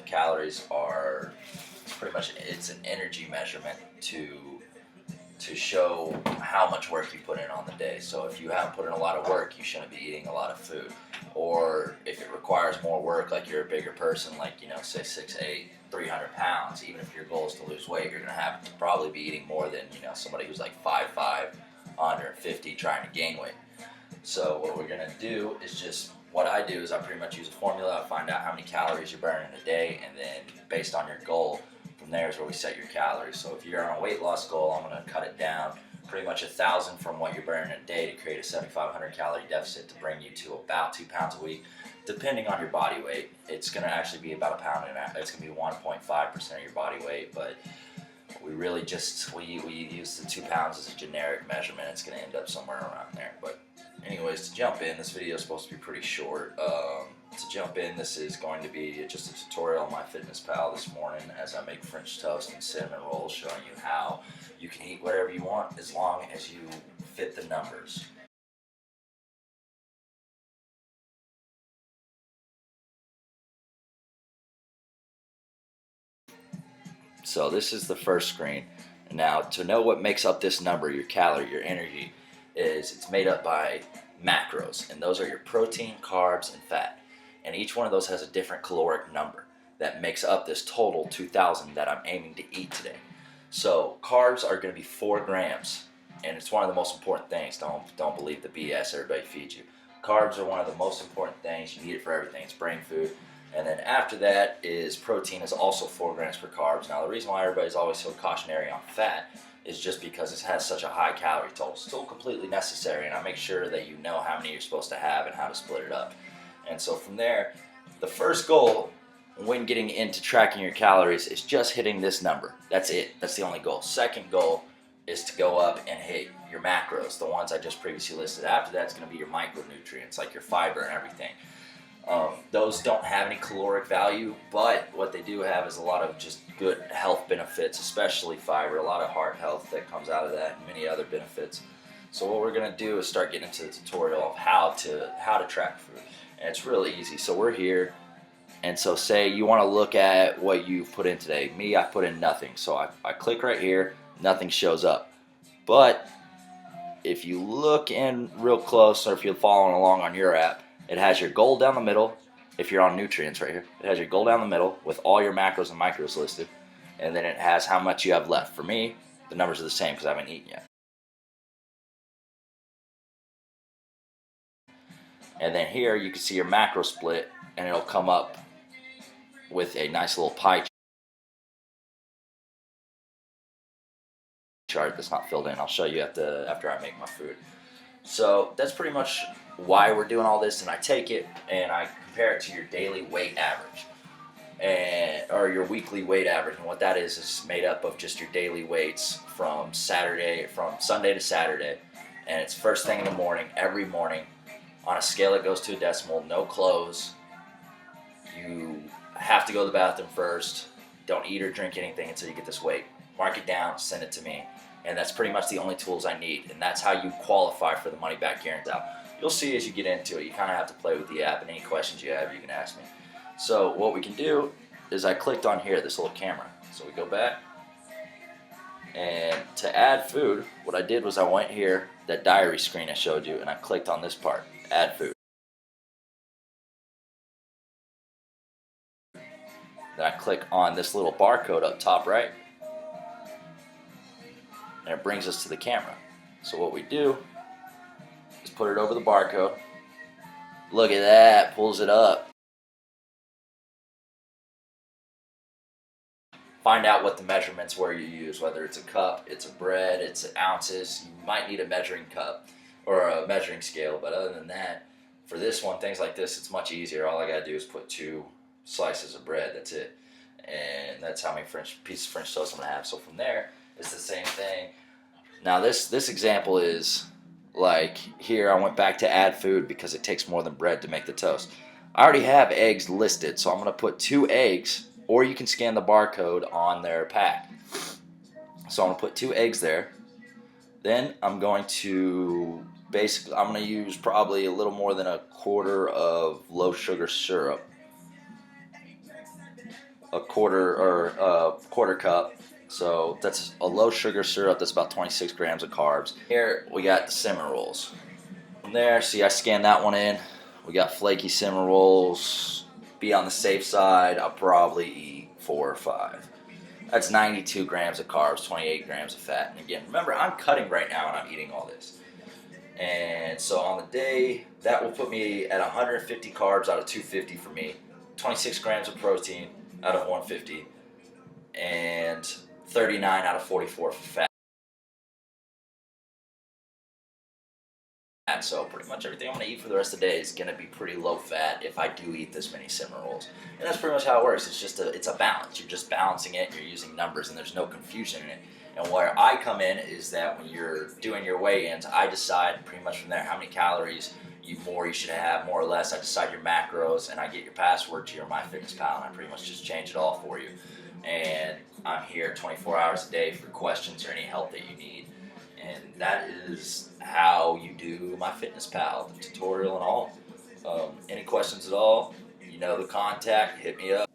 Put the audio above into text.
calories are, it's an energy measurement to show how much work you put in on the day. So if you haven't put in a lot of work, you shouldn't be eating a lot of food. Or if it requires more work, like you're a bigger person, like, say 6'8", 300 pounds, even if your goal is to lose weight, you're gonna have to probably be eating more than, somebody who's like 5'5", 150 trying to gain weight. So what we're gonna do is what I do is I pretty much use a formula. I find out how many calories you're burning a day, and then based on your goal, from there is where we set your calories. So if you're on a weight loss goal, I'm gonna cut it down pretty much 1,000 from what you're burning a day to create a 7,500 calorie deficit to bring you to about 2 pounds a week, depending on your body weight. It's gonna actually be about a pound and a half. It's gonna be 1.5% of your body weight, but we really we use the 2 pounds as a generic measurement. It's gonna end up somewhere around there. But anyways, to jump in, this video is supposed to be pretty short. To jump in, this is going to be just a tutorial on MyFitnessPal this morning as I make French toast and cinnamon rolls, showing you how you can eat whatever you want as long as you fit the numbers. So this is the first screen. Now, to know what makes up this number, your calorie, your energy, it's made up by macros, and those are your protein, carbs, and fat. And each one of those has a different caloric number that makes up this total 2,000 that I'm aiming to eat today. So carbs are going to be 4 grams, and it's one of the most important things. Don't believe the BS everybody feeds you. Carbs are one of the most important things. You need it for everything. It's brain food. And then after that is protein, is also 4 grams per carbs. Now the reason why everybody's always so cautionary on fat is just because it has such a high calorie total. It's still completely necessary, and I make sure that you know how many you're supposed to have and how to split it up. And so from there, the first goal when getting into tracking your calories is just hitting this number. That's it. That's the only goal. Second goal is to go up and hit your macros, the ones I just previously listed. After that, it's going to be your micronutrients, like your fiber and everything. Those don't have any caloric value, but what they do have is a lot of just good health benefits, especially fiber, a lot of heart health that comes out of that, and many other benefits. So what we're going to do is start getting into the tutorial of how to track food. And it's really easy. So we're here, and so say you want to look at what you've put in today. Me, I put in nothing. So I click right here, nothing shows up. But if you look in real close, or if you're following along on your app, it has your goal down the middle. If you're on nutrients right here, it has your goal down the middle with all your macros and micros listed. And then it has how much you have left. For me, the numbers are the same because I haven't eaten yet. And then here you can see your macro split, and it'll come up with a nice little pie chart that's not filled in. I'll show you after I make my food. So that's pretty much why we're doing all this, and I take it and I compare it to your daily weight average, or your weekly weight average. And what that is made up of just your daily weights from Sunday to Saturday, and it's first thing in the morning, every morning. On a scale that goes to a decimal, no clothes. You have to go to the bathroom first. Don't eat or drink anything until you get this weight. Mark it down, send it to me. And that's pretty much the only tools I need. And that's how you qualify for the money back guarantee. You'll see as you get into it, you kind of have to play with the app, and any questions you have, you can ask me. So what we can do is I clicked on here, this little camera. So we go back. And to add food, what I did was I went here, that diary screen I showed you, and I clicked on this part, add food. Then I click on this little barcode up top right, and it brings us to the camera. So what we do is put it over the barcode. Look at that, pulls it up. Find out what the measurements were you use, whether it's a cup, it's a bread, it's ounces. You might need a measuring cup or a measuring scale, but other than that, for this one, things like this, it's much easier. All I gotta do is put 2 slices of bread, that's it. And that's how many pieces of French toast I'm gonna have. So from there, it's the same thing. Now this example is like here I went back to add food because it takes more than bread to make the toast. I already have eggs listed, so I'm gonna put 2 eggs, or you can scan the barcode on their pack. So I'm gonna put 2 eggs there. Then I'm going to use probably a little more than a quarter of low sugar syrup. a quarter cup. So that's a low sugar syrup. That's about 26 grams of carbs. Here we got the cinnamon rolls. From there, see, I scanned that one in. We got flaky cinnamon rolls. Be on the safe side, I'll probably eat 4 or 5. That's 92 grams of carbs, 28 grams of fat. And again, remember, I'm cutting right now and I'm eating all this. And so on the day, that will put me at 150 carbs out of 250 for me, 26 grams of protein out of 150, and 39 out of 44 for fat. So pretty much everything I'm going to eat for the rest of the day is going to be pretty low fat if I do eat this many cinnamon rolls. And that's pretty much how it works. It's a balance. You're just balancing it. You're using numbers, and there's no confusion in it. And where I come in is that when you're doing your weigh-ins, I decide pretty much from there how many calories you should have, more or less. I decide your macros, and I get your password to your MyFitnessPal, and I pretty much just change it all for you. And I'm here 24 hours a day for questions or any help that you need. And that is how you do MyFitnessPal, the tutorial and all. Any questions at all, you know the contact, hit me up.